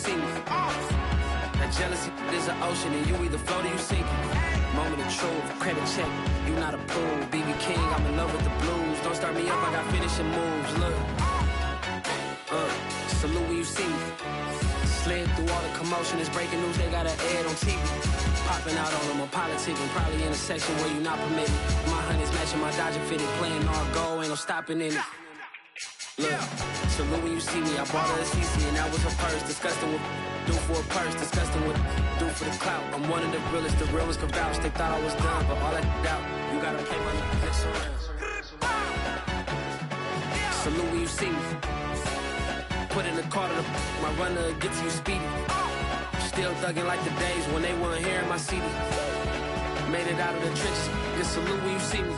see me. That jealousy is an ocean, and you either float or you sink. Moment of truth, credit check, you not approved. BB King, I'm in love with the blues. Don't start me up, I got finishing moves. Look, salute when you see me. Slid through all the commotion, it's breaking news, they got an ad on TV. Popping out on them, I'm politicking, probably in a section where you not permitted. My honey's matching my Dodger fitted, playing all goal, ain't no stopping in it. Look, salute when you see me, I bought her a CC and that was her purse. Disgusting with do for a purse, disgusting with do for the clout. I'm one of the realest, the realest could vouch. They thought I was done, but all I doubt, you gotta play my next around. Salute when you see me. Put in the car to my runner, get to you speedy. Still thugging like the days when they weren't hearing my CD. Made it out of the trenches, just salute when you see me.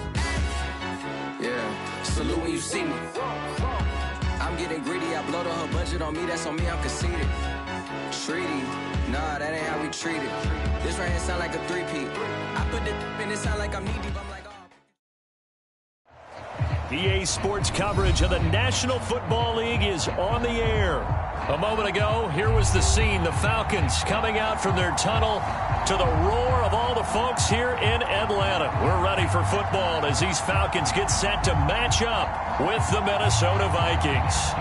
Yeah, salute when you see me. I'm getting greedy, I blowed on her budget on me, that's on me, I'm conceited. Treaty, nah, that ain't how we treat it. This right here sound like a three-peat. I put the in it sound like I'm knee-deep, I'm like, oh. EA Sports coverage of the National Football League is on the air. A moment ago, here was the scene. The Falcons coming out from their tunnel to the roar of all the folks here in Atlanta. We're ready for football as these Falcons get set to match up with the Minnesota Vikings.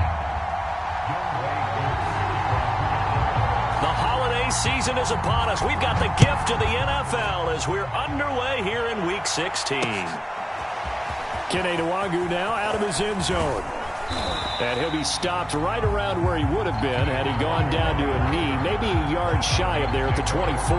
The holiday season is upon us. We've got the gift of the NFL as we're underway here in Week 16. Kene Nwangwu now out of his end zone. And he'll be stopped right around where he would have been had he gone down to a knee, maybe a yard shy of there at the 24.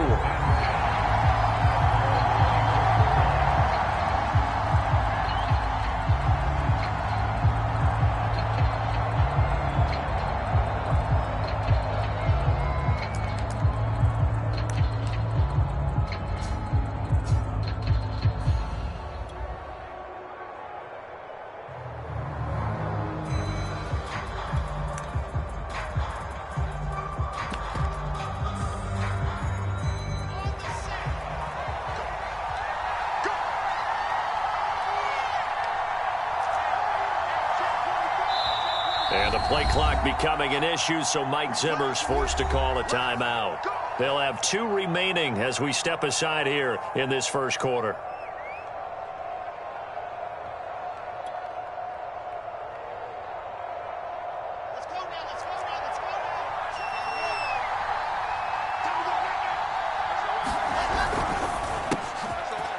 And the play clock becoming an issue, so Mike Zimmer's forced to call a timeout. They'll have 2 remaining as we step aside here in this first quarter.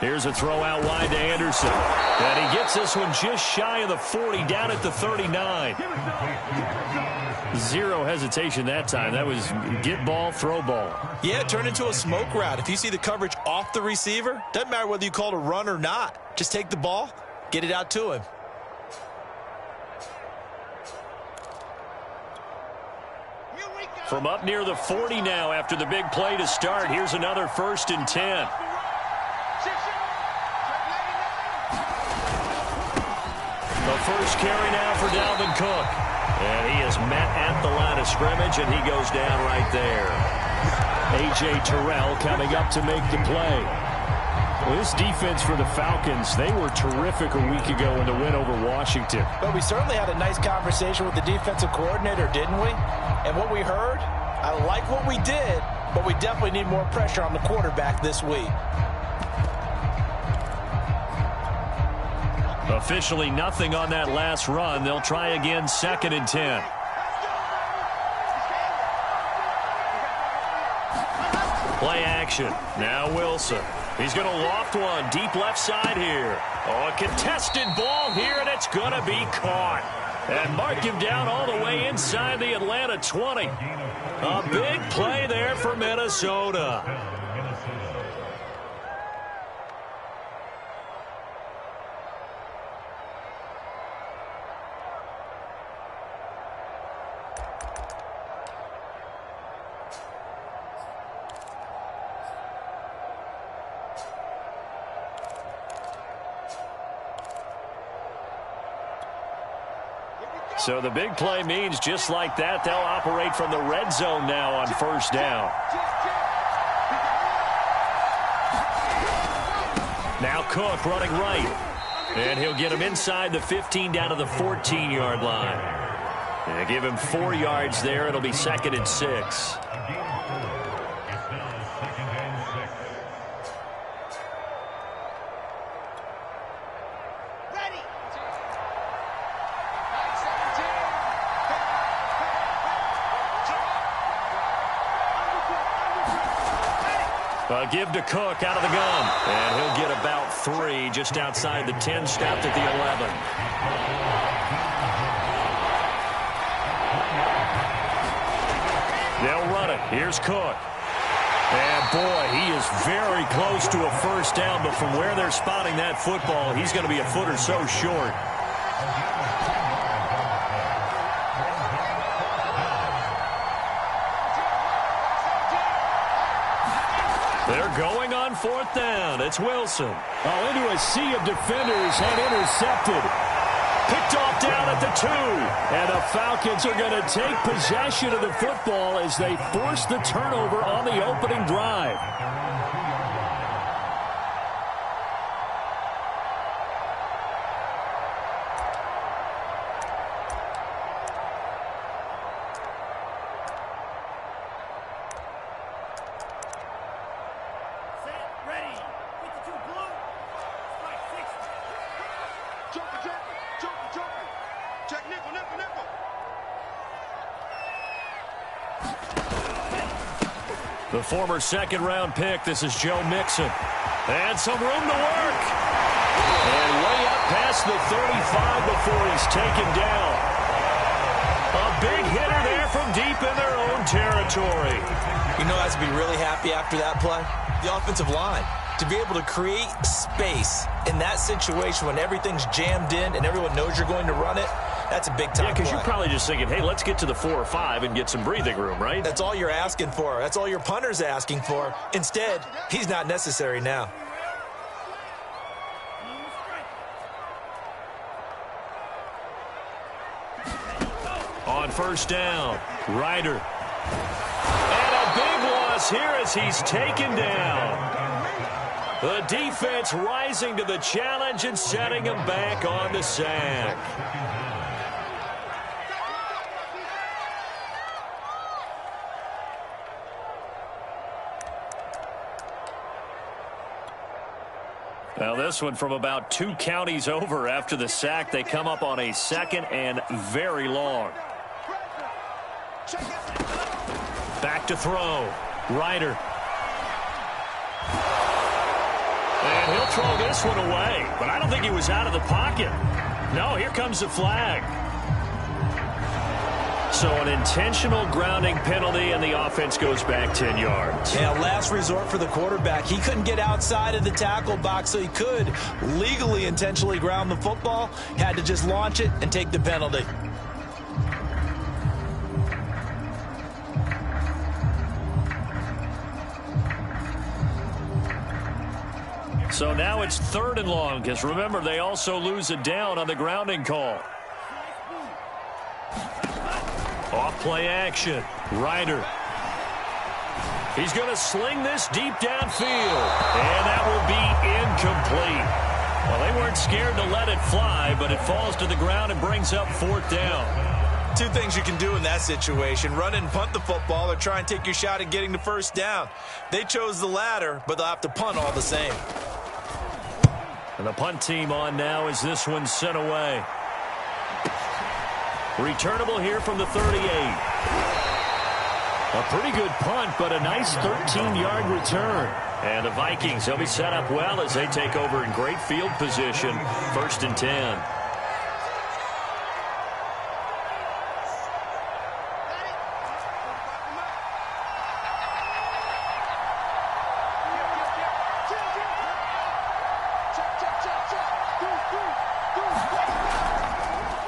Here's a throw out wide to Anderson. And he gets this one just shy of the 40, down at the 39. Zero hesitation that time. That was get ball, throw ball. Yeah, it turned into a smoke route. If you see the coverage off the receiver, doesn't matter whether you call it a run or not. Just take the ball, get it out to him. From up near the 40 now after the big play to start, here's another 1st and 10. The first carry now for Dalvin Cook. And he is met at the line of scrimmage, and he goes down right there. A.J. Terrell coming up to make the play. Well, this defense for the Falcons, they were terrific a week ago in the win over Washington. But we certainly had a nice conversation with the defensive coordinator, didn't we? And what we heard, I like what we did, but we definitely need more pressure on the quarterback this week. Officially nothing on that last run. They'll try again 2nd and 10. Play action. Now Wilson. He's going to loft one deep left side here. Oh, a contested ball here, and it's going to be caught. And mark him down all the way inside the Atlanta 20. A big play there for Minnesota. So the big play means just like that, they'll operate from the red zone now on 1st down. Now Cook running right. And he'll get him inside the 15 down to the 14-yard line. Yeah, give him 4 yards there. It'll be 2nd and 6. Give to Cook out of the gun. And he'll get about 3 just outside the 10, stopped at the 11. They'll run it. Here's Cook. And, boy, he is very close to a first down, but from where they're spotting that football, he's going to be a foot or so short. They're going on 4th down. It's Wilson. Oh, into a sea of defenders and intercepted. Picked off down at the 2. And the Falcons are going to take possession of the football as they force the turnover on the opening drive. The former 2nd-round pick, this is Joe Mixon. And some room to work. And way up past the 35 before he's taken down. A big hitter there from deep in their own territory. You know, has to be really happy after that play. The offensive line. To be able to create space in that situation when everything's jammed in and everyone knows you're going to run it, that's a big-time play. Yeah, because you're probably just thinking, hey, let's get to the 4 or 5 and get some breathing room, right? That's all you're asking for. That's all your punter's asking for. Instead, he's not necessary now. On 1st down, Ryder. And a big loss here as he's taken down. The defense rising to the challenge and setting him back on the sack. Now this one from about 2 counties over after the sack. They come up on a 2nd and very long. Back to throw. Ryder. And he'll throw this one away. But I don't think he was out of the pocket. No, here comes the flag. So an intentional grounding penalty, and the offense goes back 10 yards. Yeah, last resort for the quarterback. He couldn't get outside of the tackle box, so he could legally intentionally ground the football. Had to just launch it and take the penalty. So now it's 3rd and long, because remember, they also lose a down on the grounding call. Off play action. Ryder. He's going to sling this deep downfield. And that will be incomplete. Well, they weren't scared to let it fly, but it falls to the ground and brings up 4th down. 2 things you can do in that situation. Run and punt the football or try and take your shot at getting the 1st down. They chose the latter, but they'll have to punt all the same. And the punt team on now as this one's sent away. Returnable here from the 38. A pretty good punt, but a nice 13-yard return. And the Vikings, they'll be set up well as they take over in great field position. 1st and 10.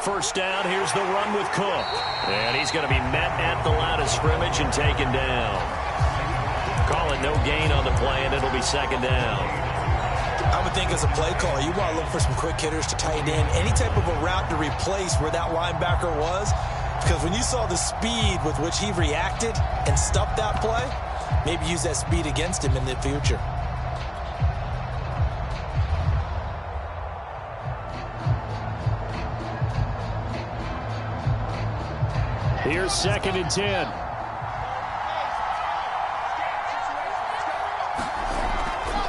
First down, here's the run with Cook. And he's going to be met at the line of scrimmage and taken down. Call it no gain on the play, and it'll be 2nd down. I would think as a play call, you want to look for some quick hitters to tight end. Any type of a route to replace where that linebacker was. Because when you saw the speed with which he reacted and stuffed that play, maybe use that speed against him in the future. Here's 2nd and 10.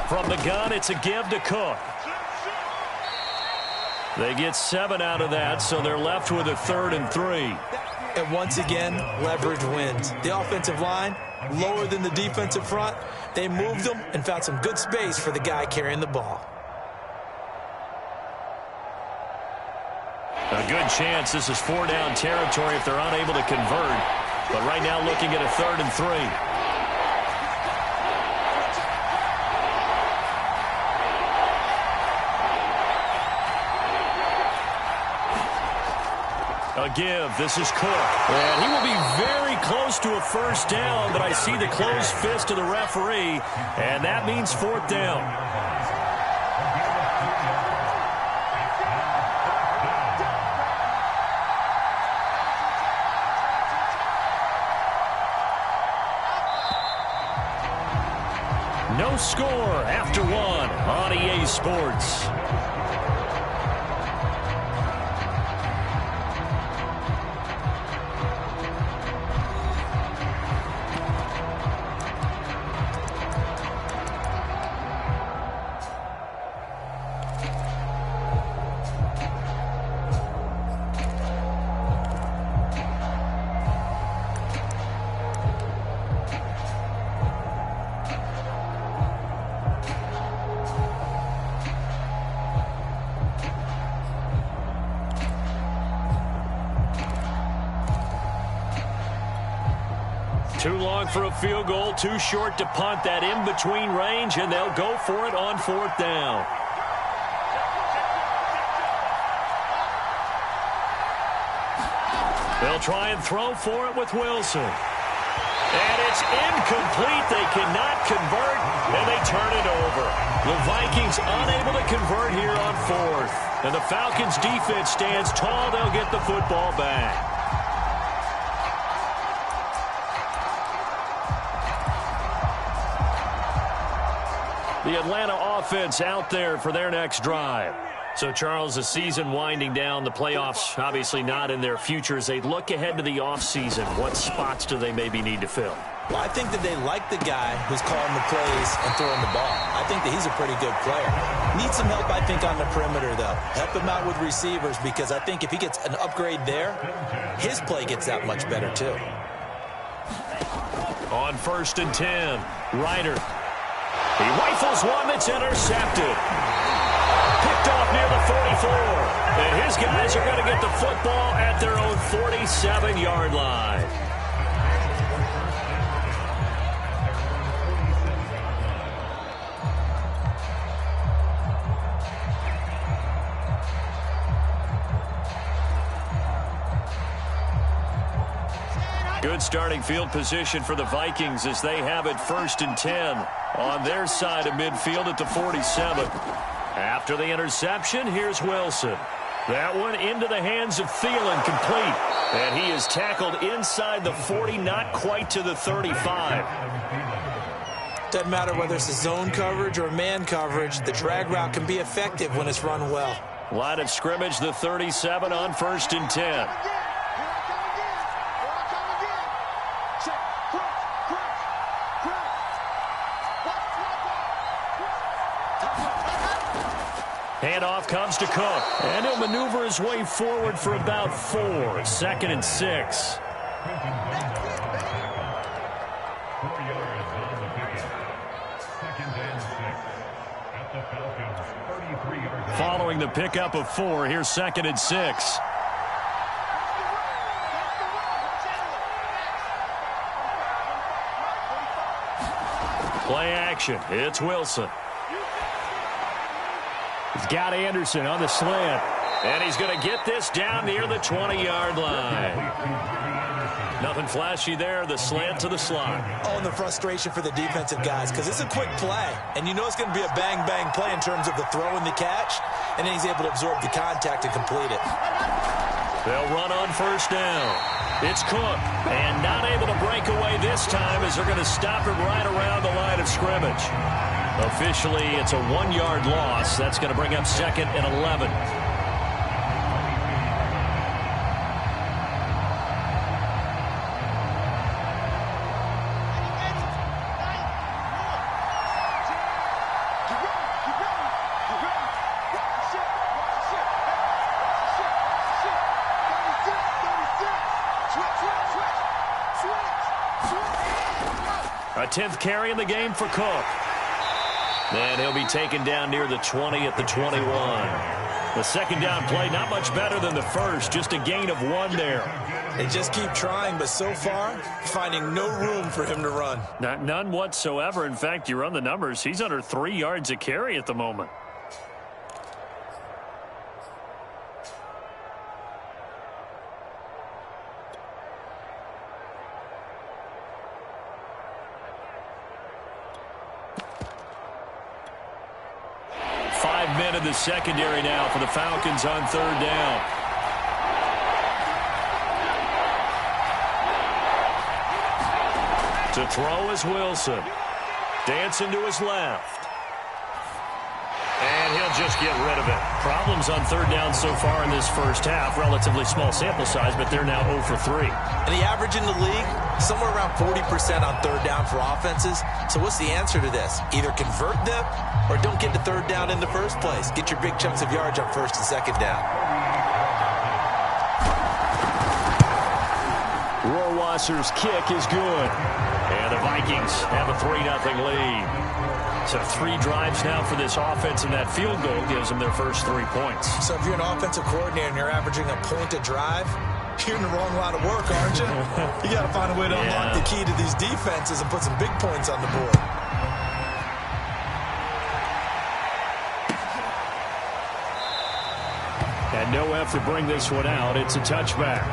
From the gun, it's a give to Cook. They get 7 out of that, so they're left with a 3rd and 3. And once again, leverage wins. The offensive line, lower than the defensive front. They moved them and found some good space for the guy carrying the ball. A good chance this is 4-down territory if they're unable to convert. But right now looking at a 3rd and 3. A give. This is Cook. And he will be very close to a 1st down, but I see the closed fist of the referee, and that means 4th down. No score after 1 on EA Sports. Too long for a field goal, too short to punt. That in-between range, and they'll go for it on 4th down. They'll try and throw for it with Wilson. And it's incomplete. They cannot convert, and they turn it over. The Vikings unable to convert here on 4th. And the Falcons' defense stands tall. They'll get the football back. The Atlanta offense out there for their next drive. So, Charles, the season winding down, the playoffs obviously not in their future. As they look ahead to the offseason, what spots do they maybe need to fill? Well, I think that they like the guy who's calling the plays and throwing the ball. I think that he's a pretty good player. Needs some help, I think, on the perimeter, though. Help him out with receivers, because I think if he gets an upgrade there, his play gets that much better, too. On 1st and 10, Ryder. He rifles one that's intercepted. Picked off near the 44. And his guys are going to get the football at their own 47-yard line. Good starting field position for the Vikings as they have it 1st and 10 on their side of midfield at the 47. After the interception, here's Wilson. That one into the hands of Thielen, complete. And he is tackled inside the 40, not quite to the 35. Doesn't matter whether it's a zone coverage or man coverage, the drag route can be effective when it's run well. Line of scrimmage, the 37 on 1st and 10. Handoff comes to Cook. And he'll maneuver his way forward for about 4. 2nd and 6. Following the pickup of 4, here's 2nd and 6. Play action. It's Wilson. He's got Anderson on the slant. And he's going to get this down near the 20-yard line. Nothing flashy there. The slant to the slot. Oh, and the frustration for the defensive guys, because it's a quick play. And you know it's going to be a bang-bang play in terms of the throw and the catch. And then he's able to absorb the contact and complete it. They'll run on 1st down. It's Cook. And not able to break away this time as they're going to stop him right around the line of scrimmage. Officially, it's a 1-yard loss. That's going to bring up 2nd and 11. 10th carry in the game for Cook. And he'll be taken down near the 20 at the 21. The second down play, not much better than the first, just a gain of 1 there. They just keep trying, but so far, finding no room for him to run. None whatsoever. In fact, you run the numbers, he's under 3 yards a carry at the moment. Men in the secondary now for the Falcons on 3rd down. To throw is Wilson. Dancing to his left. And he'll just get rid of it. Problems on 3rd down so far in this first half. Relatively small sample size, but they're now 0 for 3. And the average in the league, somewhere around 40% on 3rd down for offenses. So what's the answer to this? Either convert them or don't get to 3rd down in the first place. Get your big chunks of yards on 1st and 2nd down. Rohrwasser's kick is good. And the Vikings have a 3-0 lead. So 3 drives now for this offense, and that field goal gives them their first 3 points. So if you're an offensive coordinator and you're averaging a point a drive, you're in the wrong line of work, aren't you? You got to find a way to unlock the key to these defenses and put some big points on the board. And no effort to bring this one out. It's a touchback.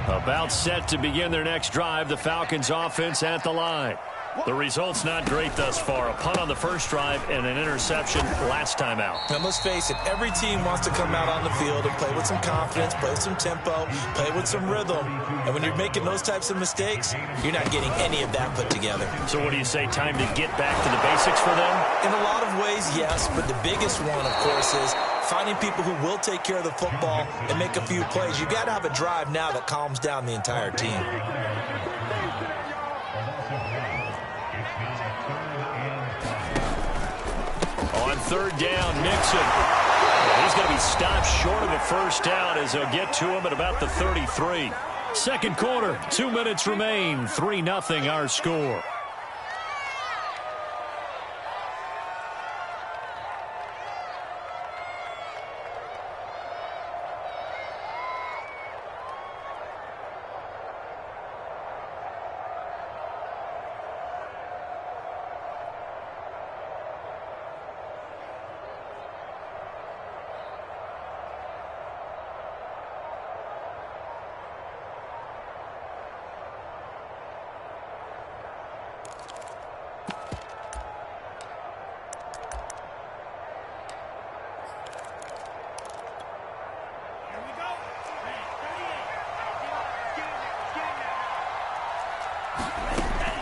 About set to begin their next drive, the Falcons offense at the line. The result's not great thus far. A punt on the first drive and an interception last time out. And let's face it, every team wants to come out on the field and play with some confidence, play with some tempo, play with some rhythm. And when you're making those types of mistakes, you're not getting any of that put together. So what do you say, time to get back to the basics for them? In a lot of ways, yes. But the biggest one, of course, is finding people who will take care of the football and make a few plays. You've got to have a drive now that calms down the entire team. On 3rd down, Mixon. He's going to be stopped short of a first down as they'll get to him at about the 33. Second quarter, 2 minutes remain. 3-0 our score.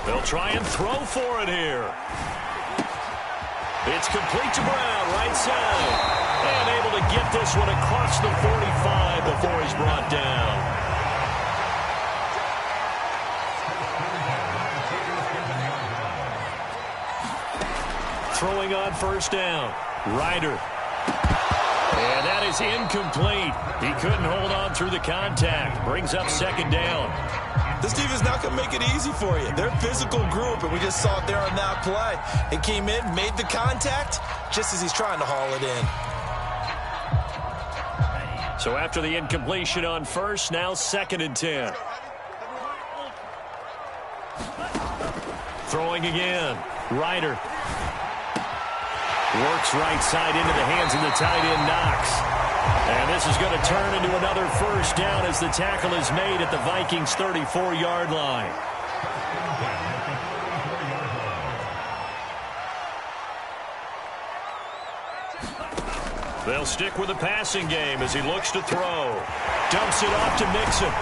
They'll try and throw for it here. It's complete to Brown, right side. And able to get this one across the 45 before he's brought down. Throwing on first down. Ryder. And that is incomplete. He couldn't hold on through the contact. Brings up second down. This defense not going to make it easy for you. They're a physical group, and we just saw it there on that play. It came in, made the contact, just as he's trying to haul it in. So after the incompletion on first, now 2nd and 10. Throwing again. Ryder. Works right side into the hands of the tight end, Knox. And this is going to turn into another first down as the tackle is made at the Vikings' 34-yard line. They'll stick with the passing game as he looks to throw. Dumps it off to Mixon.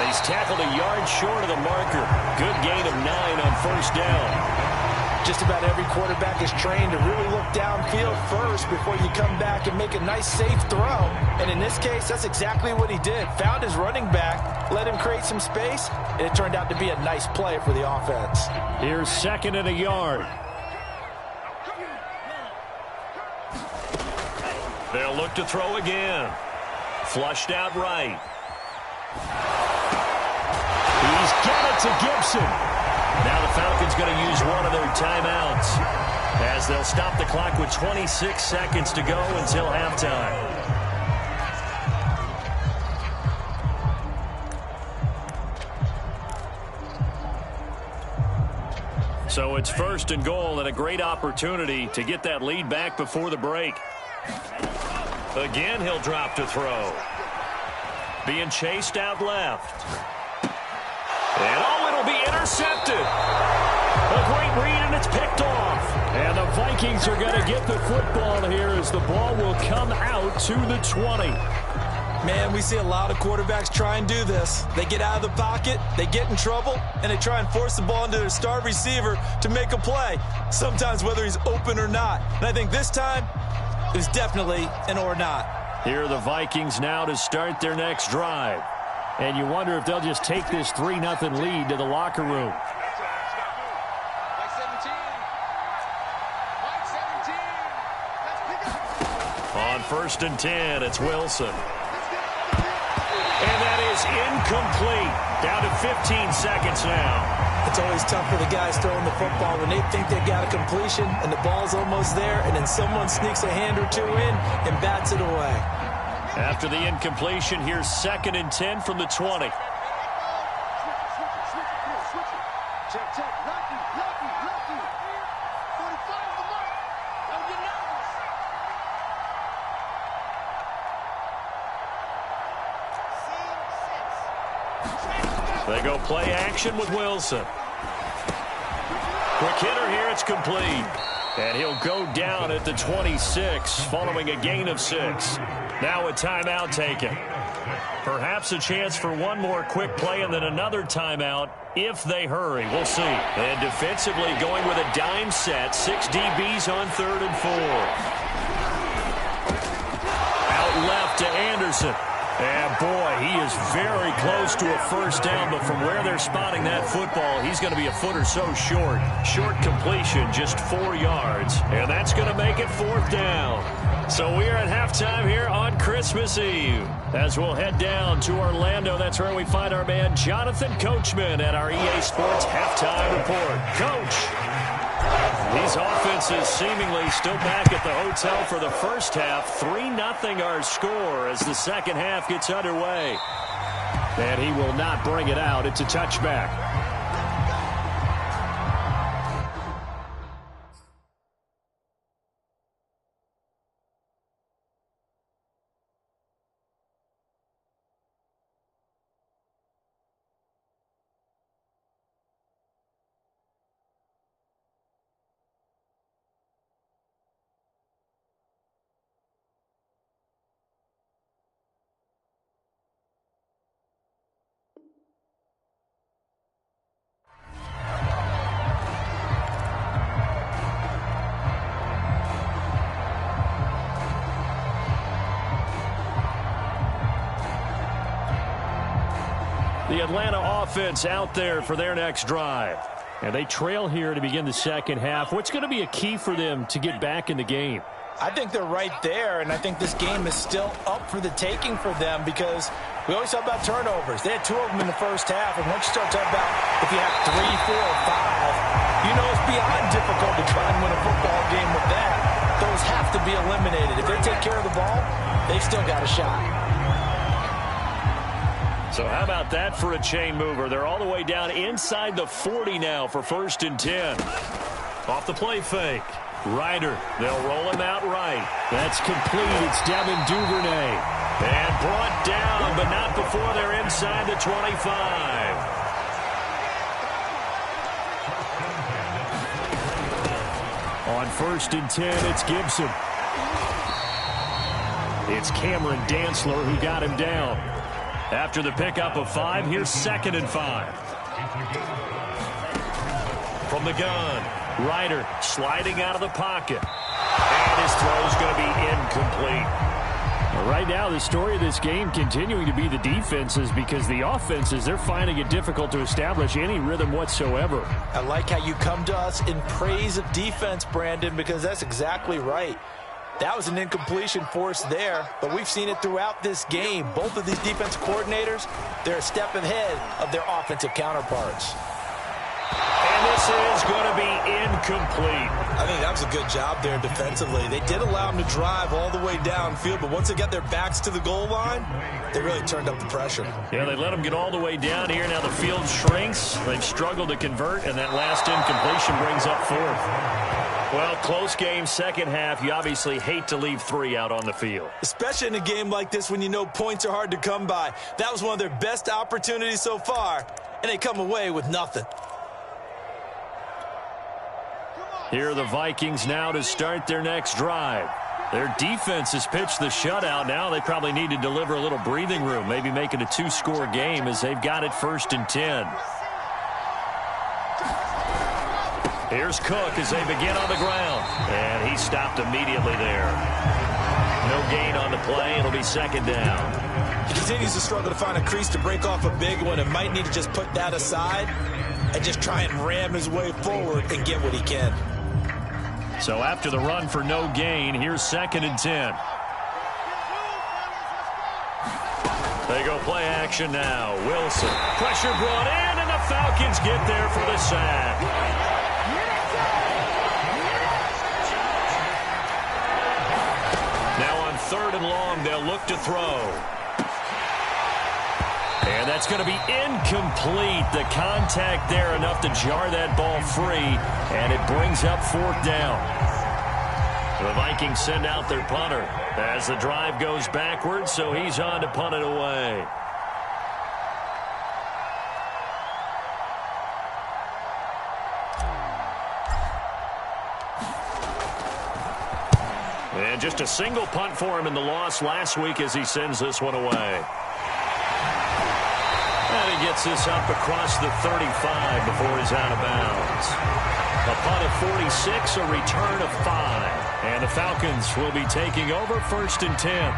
He's tackled a yard short of the marker. Good gain of 9 on first down. Just about every quarterback is trained to really look downfield first before you come back and make a nice, safe throw. And in this case, that's exactly what he did. Found his running back, let him create some space, and it turned out to be a nice play for the offense. Here's 2nd and a yard. They'll look to throw again. Flushed out right. He's got it to Gibson. Now the Falcons going to use one of their timeouts as they'll stop the clock with 26 seconds to go until halftime. So it's 1st and goal and a great opportunity to get that lead back before the break. Again, he'll drop to throw. Being chased out left. And it'll be intercepted. A great read, and it's picked off. And the Vikings are going to get the football here as the ball will come out to the 20. Man, we see a lot of quarterbacks try and do this. They get out of the pocket, they get in trouble, and they try and force the ball into their star receiver to make a play, sometimes whether he's open or not. And I think this time, it was definitely an or not. Here are the Vikings now to start their next drive. And you wonder if they'll just take this 3-0 lead to the locker room. On 1st and 10, it's Wilson. And that is incomplete. Down to 15 seconds now. It's always tough for the guys throwing the football when they think they've got a completion and the ball's almost there, and then someone sneaks a hand or two in and bats it away. After the incompletion, here's 2nd and 10 from the 20. They go play action with Wilson. Quick hitter here, it's complete. And he'll go down at the 26 following a gain of 6. Now a timeout taken. Perhaps a chance for one more quick play and then another timeout if they hurry. We'll see. And defensively going with a dime set. 6 DBs on 3rd and 4. Out left to Anderson. And, boy, he is very close to a first down, but from where they're spotting that football, he's going to be a foot or so short. Short completion, just 4 yards, and that's going to make it 4th down. So we are at halftime here on Christmas Eve. As we'll head down to Orlando, that's where we find our man Jonathan Coachman at our EA Sports Halftime Report. Coach! These offenses seemingly still back at the hotel for the first half. 3-0 our score as the second half gets underway. And he will not bring it out. It's a touchback. The Atlanta offense out there for their next drive. And they trail here to begin the second half. What's going to be a key for them to get back in the game? I think they're right there, and I think this game is still up for the taking for them because we always talk about turnovers. They had 2 of them in the first half, and once you start talking about if you have 3, 4, or 5, you know it's beyond difficult to try and win a football game with that. Those have to be eliminated. If they take care of the ball, they've still got a shot. So how about that for a chain mover? They're all the way down inside the 40 now for 1st and 10. Off the play fake. Ryder, they'll roll him out right. That's complete. It's Devin Duvernay. And brought down, but not before they're inside the 25. On 1st and 10, it's Gibson. It's Cameron Dantzler who got him down. After the pickup of 5, here's 2nd and 5. From the gun, Ryder sliding out of the pocket. And his throw is going to be incomplete. Right now, the story of this game continuing to be the defenses, because the offenses, they're finding it difficult to establish any rhythm whatsoever. I like how you come to us in praise of defense, Brandon, because that's exactly right. That was an incompletion forced there, but we've seen it throughout this game. Both of these defense coordinators, they're a step ahead of their offensive counterparts. And this is going to be incomplete. I think that was a good job there defensively. They did allow them to drive all the way downfield, but once they got their backs to the goal line, they really turned up the pressure. Yeah, they let them get all the way down here. Now the field shrinks. They've struggled to convert, and that last incompletion brings up fourth. Well, close game, second half. You obviously hate to leave 3 out on the field. Especially in a game like this when you know points are hard to come by. That was one of their best opportunities so far, and they come away with nothing. Here are the Vikings now to start their next drive. Their defense has pitched the shutout. Now they probably need to deliver a little breathing room, maybe make it a 2-score game as they've got it 1st and 10. Here's Cook as they begin on the ground. And he stopped immediately there. No gain on the play. It'll be 2nd down. He continues to struggle to find a crease to break off a big one and might need to just put that aside and just try and ram his way forward and get what he can. So after the run for no gain, here's 2nd and 10. They go play action now. Wilson. Pressure brought in, and the Falcons get there for the sack. Now on 3rd and long, they'll look to throw. And that's going to be incomplete. The contact there enough to jar that ball free, and it brings up 4th down. The Vikings send out their punter as the drive goes backwards, so he's on to punt it away. And just a single punt for him in the loss last week as he sends this one away. And he gets this up across the 35 before he's out of bounds. A punt of 46, a return of 5. And the Falcons will be taking over 1st and 10.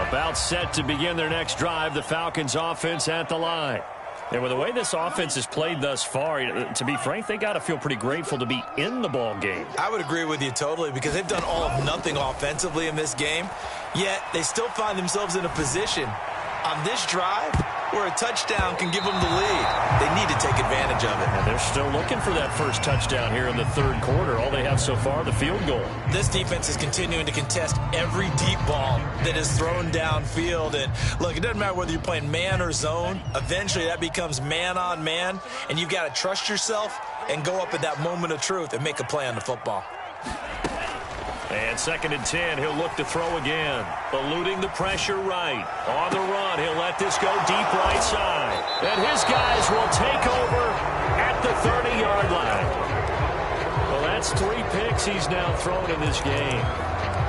About set to begin their next drive, the Falcons offense at the line. And with the way this offense has played thus far, to be frank, they got to feel pretty grateful to be in the ball game. I would agree with you totally, because they've done all of nothing offensively in this game, yet they still find themselves in a position on this drive where a touchdown can give them the lead. They need to take advantage of it. And they're still looking for that first touchdown here in the 3rd quarter. All they have so far, the field goal. This defense is continuing to contest every deep ball that is thrown downfield. And look, it doesn't matter whether you're playing man or zone. Eventually that becomes man on man, and you've got to trust yourself and go up at that moment of truth and make a play on the football. And 2nd and 10, he'll look to throw again. Eluding the pressure right. On the run, he'll let this go deep right side. And his guys will take over at the 30-yard line. Well, that's 3 picks he's now thrown in this game.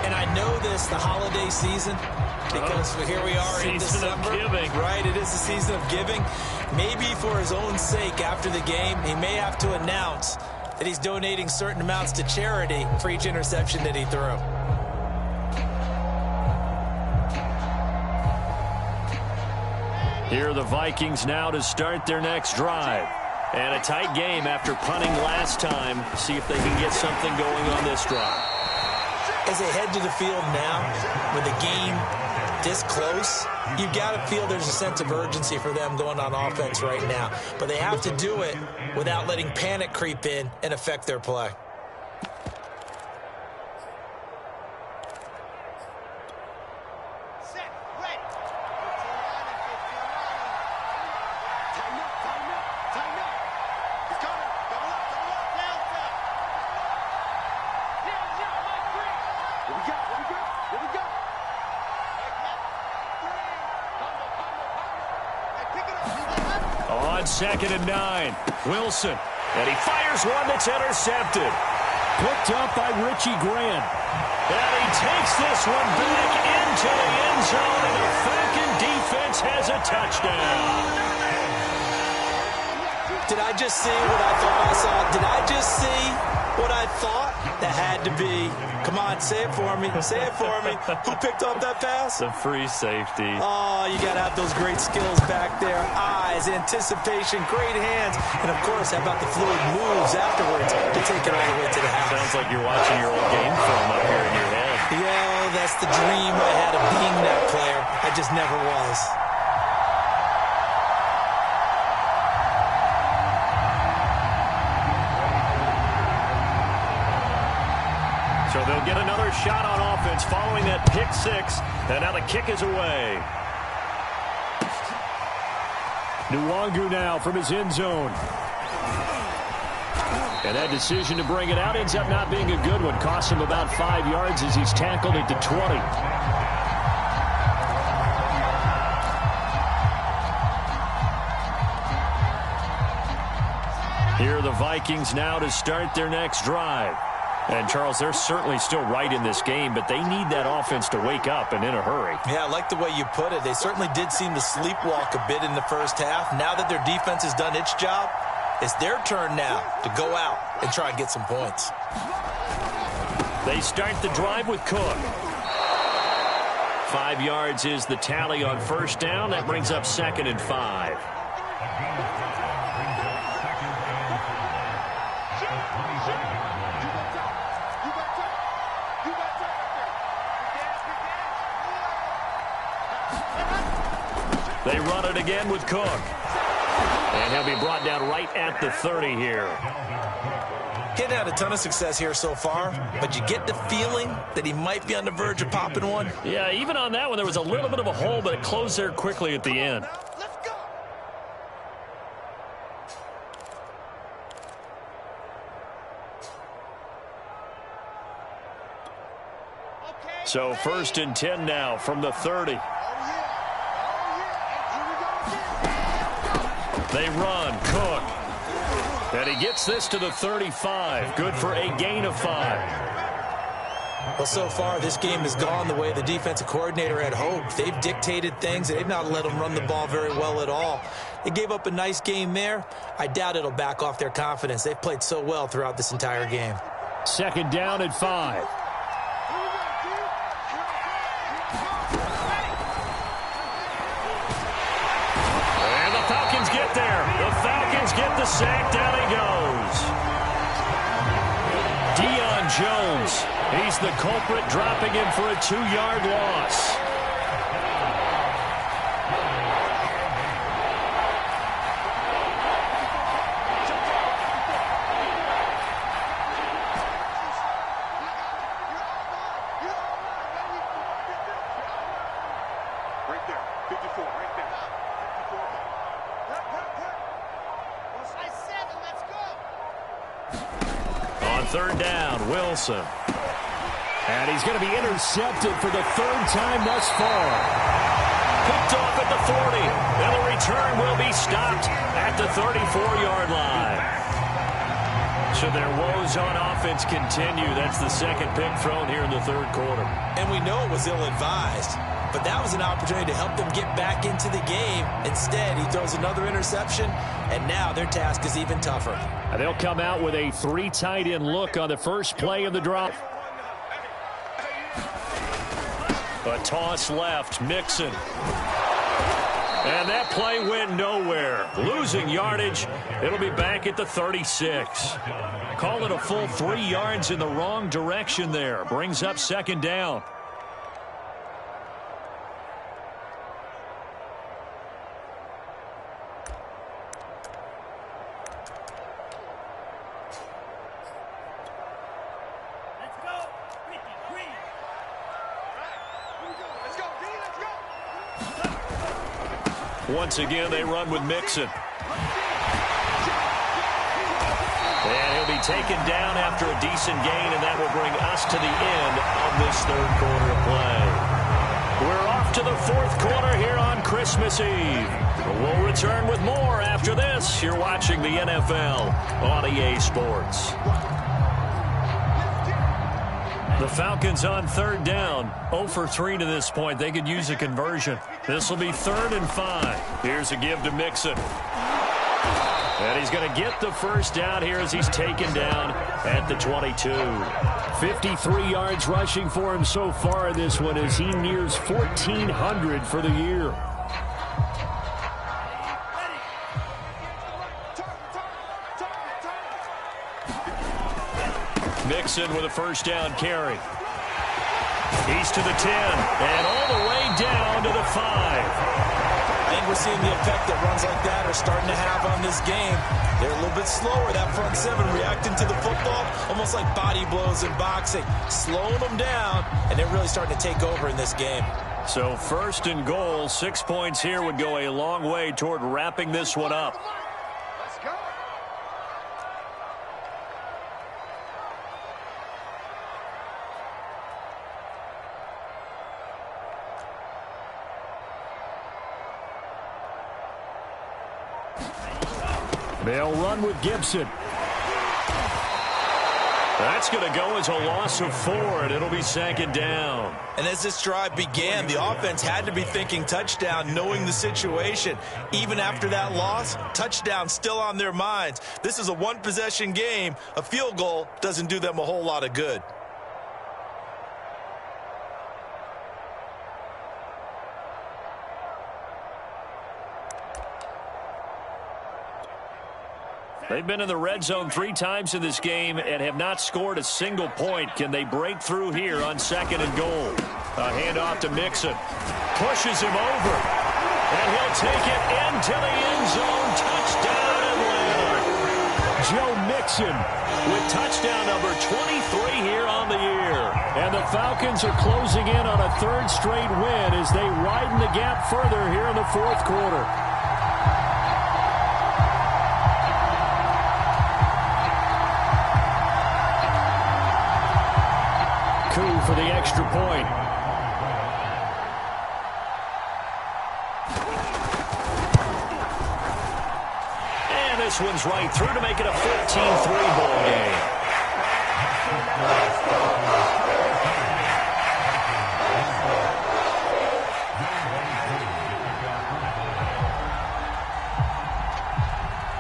And I know this, the holiday season, because here we are in December. Season of giving. Right, it is the season of giving. Maybe for his own sake after the game, he may have to announce that he's donating certain amounts to charity for each interception that he threw. Here are the Vikings now to start their next drive. And a tight game after punting last time. See if they can get something going on this drive. As they head to the field now, with the game this close, you've got to feel there's a sense of urgency for them going on offense right now. But they have to do it without letting panic creep in and affect their play. On 2nd and 9, Wilson. And he fires one that's intercepted. Picked up by Richie Grant. And he takes this one back into the end zone, and the Falcon defense Jones has a touchdown. Did I just see what I thought I saw? Did I just see what I thought? That had to be. Come on, say it for me. Say it for me. Who picked up that pass? The free safety. Oh, you got to have those great skills back there. Eyes, anticipation, great hands. And, of course, how about the fluid moves afterwards to take it all the way to the house? Sounds like you're watching your old game film up here in your head. Yeah, that's the dream I had of being that player. I just never was. So they'll get another shot on offense following that pick six. And now the kick is away. Nwangu now from his end zone. And that decision to bring it out ends up not being a good one. Costs him about 5 yards as he's tackled at the 20. Here are the Vikings now to start their next drive. And, Charles, they're certainly still right in this game, but they need that offense to wake up and in a hurry. Yeah, I like the way you put it. They certainly did seem to sleepwalk a bit in the first half. Now that their defense has done its job, it's their turn now to go out and try and get some points. They start the drive with Cook. 5 yards is the tally on first down. That brings up 2nd and 5. They run it again with Cook. And he'll be brought down right at the 30 here. Getting had a ton of success here so far, but you get the feeling that he might be on the verge of popping one. Yeah, even on that one, there was a little bit of a hole, but it closed there quickly at the end. So 1st and 10 now from the 30. They run, Cook. And he gets this to the 35. Good for a gain of 5. Well, so far, this game has gone the way the defensive coordinator had hoped. They've dictated things. They've not let them run the ball very well at all. They gave up a nice game there. I doubt it'll back off their confidence. They've played so well throughout this entire game. 2nd down and 5. Get there. The Falcons get the sack. Down he goes. Deion Jones. He's the culprit, dropping him for a 2-yard loss. Right there. 54, right there. 54. On 3rd down, Wilson. And he's going to be intercepted for the 3rd time thus far. Picked off at the 40. And the return will be stopped at the 34-yard line. So their woes on offense continue. That's the 2nd pick thrown here in the 3rd quarter. And we know it was ill-advised. But that was an opportunity to help them get back into the game. Instead, he throws another interception, and now their task is even tougher. And they'll come out with a 3 tight end look on the first play of the drive. A toss left, Mixon. And that play went nowhere. Losing yardage. It'll be back at the 36. Call it a full 3 yards in the wrong direction there. Brings up 2nd down. Once again, they run with Mixon. And he'll be taken down after a decent gain, and that will bring us to the end of this 3rd quarter of play. We're off to the 4th quarter here on Christmas Eve. We'll return with more after this. You're watching the NFL on EA Sports. The Falcons on third down. 0 for 3 to this point. They could use a conversion. This will be 3rd and 5. Here's a give to Mixon. And he's going to get the first down here as he's taken down at the 22. 53 yards rushing for him so far in this one as he nears 1,400 for the year. Mixon with a first down carry. He's to the 10 and all the way down to the 5. I think we're seeing the effect that runs like that are starting to have on this game. They're a little bit slower, that front seven, reacting to the football, almost like body blows in boxing, slowing them down, and they're really starting to take over in this game. So 1st and goal, 6 points here would go a long way toward wrapping this one up. Let's go. They'll run with Gibson. That's going to go as a loss of 4, and it'll be 2nd down. And as this drive began, the offense had to be thinking touchdown, knowing the situation. Even after that loss, touchdown still on their minds. This is a one-possession game. A field goal doesn't do them a whole lot of good. They've been in the red zone 3 times in this game and have not scored a single point. Can they break through here on 2nd and goal? A handoff to Mixon. Pushes him over. And he'll take it into the end zone. Touchdown, Atlanta. Joe Mixon With touchdown number 23 here on the year. And the Falcons are closing in on a 3rd straight win as they widen the gap further here in the 4th quarter. For the extra point. And this one's right through to make it a 15-3 ball game.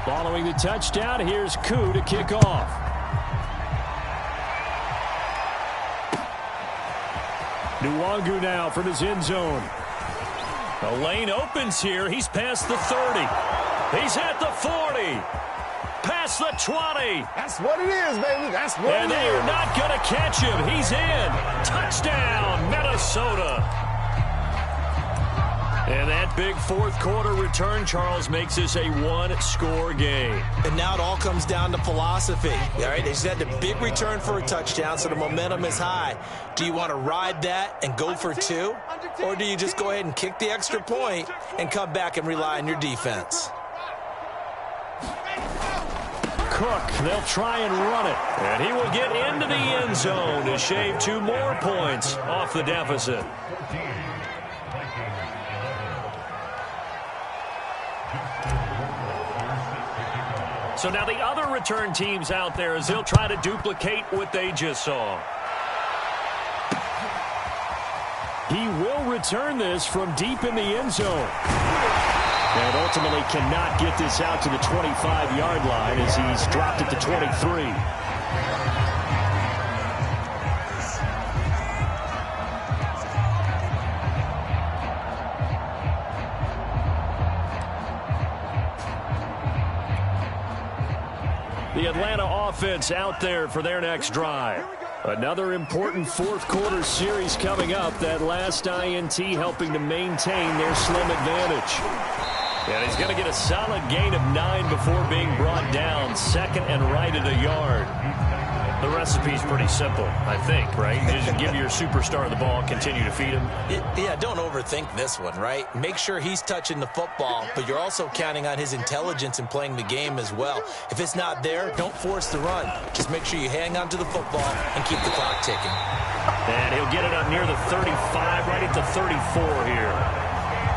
Following the touchdown, here's Koo to kick off. Nwangu now from his end zone. The lane opens here. He's past the 30. He's at the 40. Past the 20. That's what it is, baby. That's what it is. And they are not going to catch him. He's in. Touchdown, Minnesota. And that big 4th quarter return, Charles, makes this a 1-score game. And now it all comes down to philosophy. All right, they just had the big return for a touchdown, so the momentum is high. Do you want to ride that and go for 2? Or do you just go ahead and kick the extra point and come back and rely on your defense? Cook, they'll try and run it. And he will get into the end zone to shave 2 more points off the deficit. So now the other return teams out there as they'll try to duplicate what they just saw. He will return this from deep in the end zone. And ultimately cannot get this out to the 25-yard line as he's dropped it to 23. The Atlanta offense out there for their next drive. Another important 4th quarter series coming up. That last INT helping to maintain their slim advantage. And he's going to get a solid gain of 9 before being brought down. 2nd and right at a yard. The recipe's pretty simple, I think, right? You just give your superstar the ball, continue to feed him. Yeah, don't overthink this one, right? Make sure he's touching the football, but you're also counting on his intelligence in playing the game as well. If it's not there, don't force the run. Just make sure you hang on to the football and keep the clock ticking. And he'll get it up near the 35, right at the 34 here.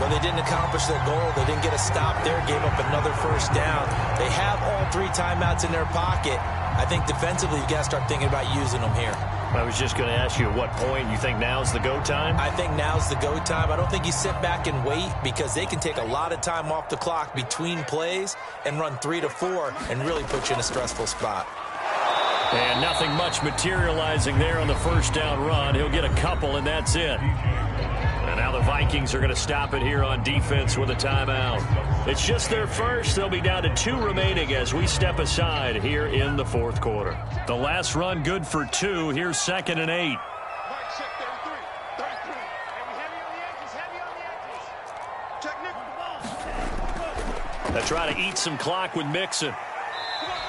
Well, they didn't accomplish their goal. They didn't get a stop there, gave up another first down. They have all 3 timeouts in their pocket. I think defensively, you've got to start thinking about using them here. I was just going to ask you at what point you think now's the go time? I think now's the go time. I don't think you sit back and wait because they can take a lot of time off the clock between plays and run 3 to 4 and really put you in a stressful spot. And nothing much materializing there on the first down run. He'll get a couple, and that's it. And now the Vikings are going to stop it here on defense with a timeout. It's just their first. They'll be down to 2 remaining as we step aside here in the fourth quarter. The last run good for 2. Here's 2nd and 8. They try to eat some clock with Mixon.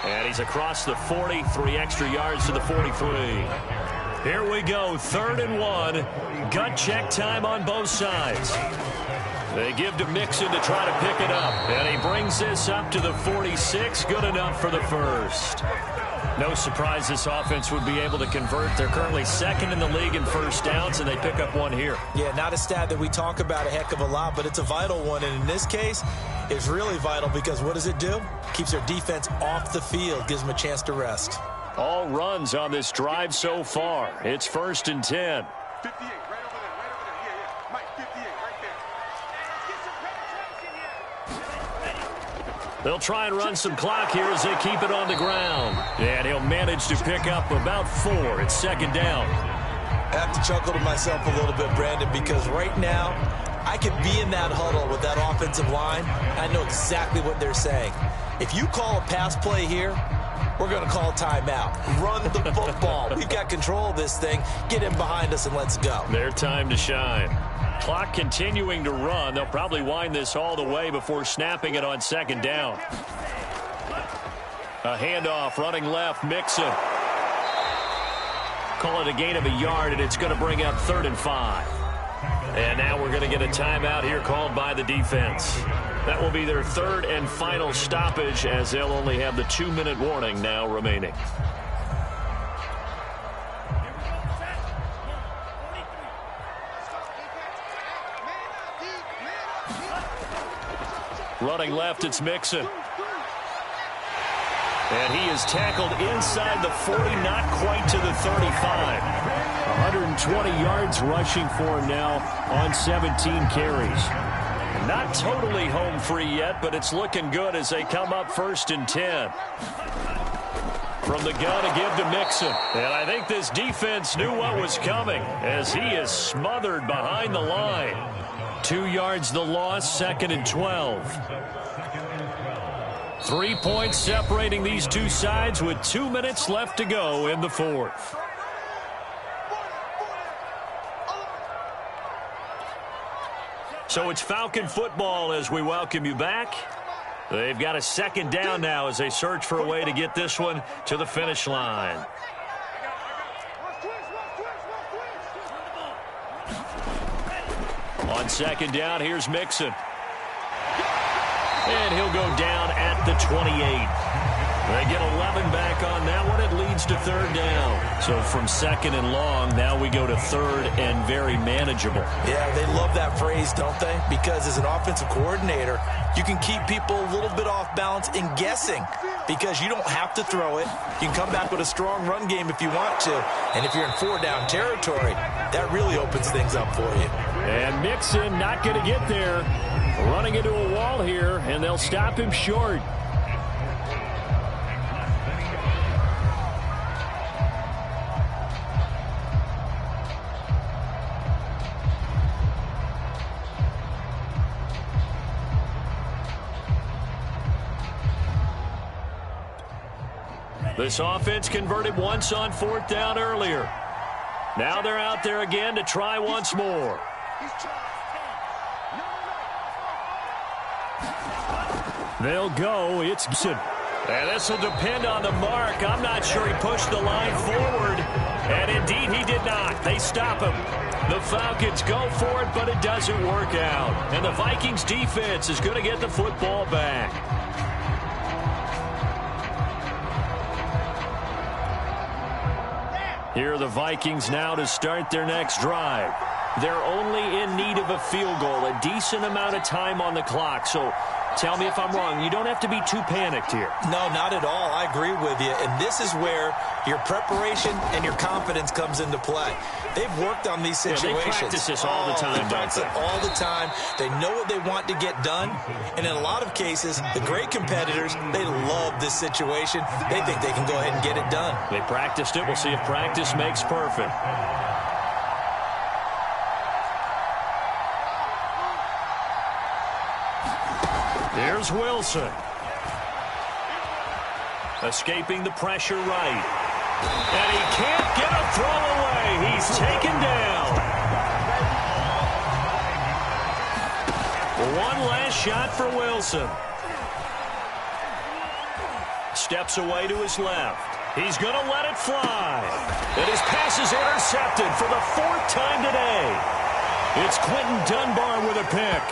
And he's across the 40, 3 extra yards to the 43. Here we go, 3rd and 1. Gut check time on both sides. They give to Mixon to try to pick it up. And he brings this up to the 46. Good enough for the first. No surprise this offense would be able to convert. They're currently 2nd in the league in first downs, and they pick up 1 here. Yeah, not a stat that we talk about a heck of a lot, but it's a vital one. And in this case, it's really vital because what does it do? Keeps their defense off the field, gives them a chance to rest. All runs on this drive so far. It's 1st and 10. 58, right over there, yeah. Mike, 58, right there. They'll try and run some clock here as they keep it on the ground. And he'll manage to pick up about 4. It's 2nd down. I have to chuckle to myself a little bit, Brandon, because right now I could be in that huddle with that offensive line. I know exactly what they're saying. If you call a pass play here, we're going to call timeout. Run the football. We've got control of this thing. Get in behind us and let's go. Their time to shine. Clock continuing to run. They'll probably wind this all the way before snapping it on 2nd down. A handoff running left. Mixon. Call it a gain of a yard, and it's going to bring up 3rd and 5. And now we're going to get a timeout here called by the defense. That will be their 3rd and final stoppage as they'll only have the 2-minute warning now remaining. Running left, it's Mixon. And he is tackled inside the 40, not quite to the 35. 120 yards rushing for him now on 17 carries. Not totally home free yet, but it's looking good as they come up 1st and 10. From the gun to give to Mixon. And I think this defense knew what was coming as he is smothered behind the line. 2 yards the loss, 2nd and 12. 3 points separating these two sides with 2 minutes left to go in the fourth. So it's Falcon football as we welcome you back. They've got a 2nd down now as they search for a way to get this one to the finish line. On 2nd down, here's Mixon. And he'll go down at the 28. They get 11 back on that one. It leads to 3rd down. So from 2nd and long, now we go to 3rd and very manageable. Yeah, they love that phrase, don't they? Because as an offensive coordinator, you can keep people a little bit off balance in guessing because you don't have to throw it. You can come back with a strong run game if you want to. And if you're in 4-down territory, that really opens things up for you. And Mixon not going to get there. Running into a wall here, and they'll stop him short. This offense converted once on 4th down earlier. Now they're out there again to try once more. They'll go. It's Gibson. And this will depend on the mark. I'm not sure he pushed the line forward. And indeed he did not. They stop him. The Falcons go for it, but it doesn't work out. And the Vikings defense is going to get the football back. Here are the Vikings now to start their next drive. They're only in need of a field goal, a decent amount of time on the clock. So tell me if I'm wrong. You don't have to be too panicked here. No, not at all. I agree with you. And this is where your preparation and your confidence comes into play. They've worked on these situations. Yeah, they practice this all the time, They practice it all the time. They know what they want to get done. And in a lot of cases, the great competitors, they love this situation. They think they can go ahead and get it done. They practiced it. We'll see if practice makes perfect. Here's Wilson. Escaping the pressure right. And he can't get a throw away. He's taken down. One last shot for Wilson. Steps away to his left. He's going to let it fly. And his pass is intercepted for the 4th time today. It's Quentin Dunbar with a pick.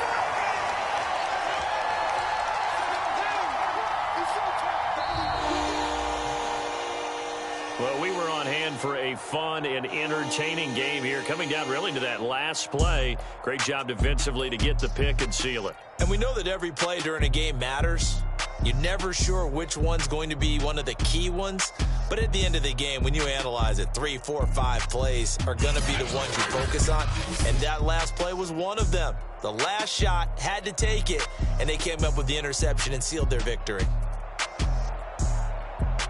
Well, we were on hand for a fun and entertaining game here. Coming down really to that last play. Great job defensively to get the pick and seal it. And we know that every play during a game matters. You're never sure which one's going to be one of the key ones. But at the end of the game, when you analyze it, 3, 4, 5 plays are going to be the ones you focus on. And that last play was one of them. The last shot had to take it, and they came up with the interception and sealed their victory.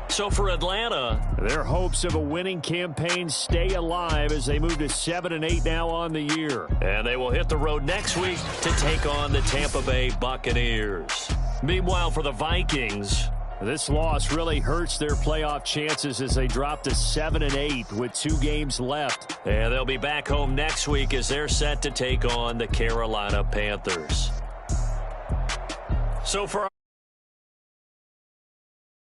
So for Atlanta, their hopes of a winning campaign stay alive as they move to 7-8 now on the year. And they will hit the road next week to take on the Tampa Bay Buccaneers. Meanwhile, for the Vikings, this loss really hurts their playoff chances as they drop to 7-8 with 2 games left. And they'll be back home next week as they're set to take on the Carolina Panthers. So for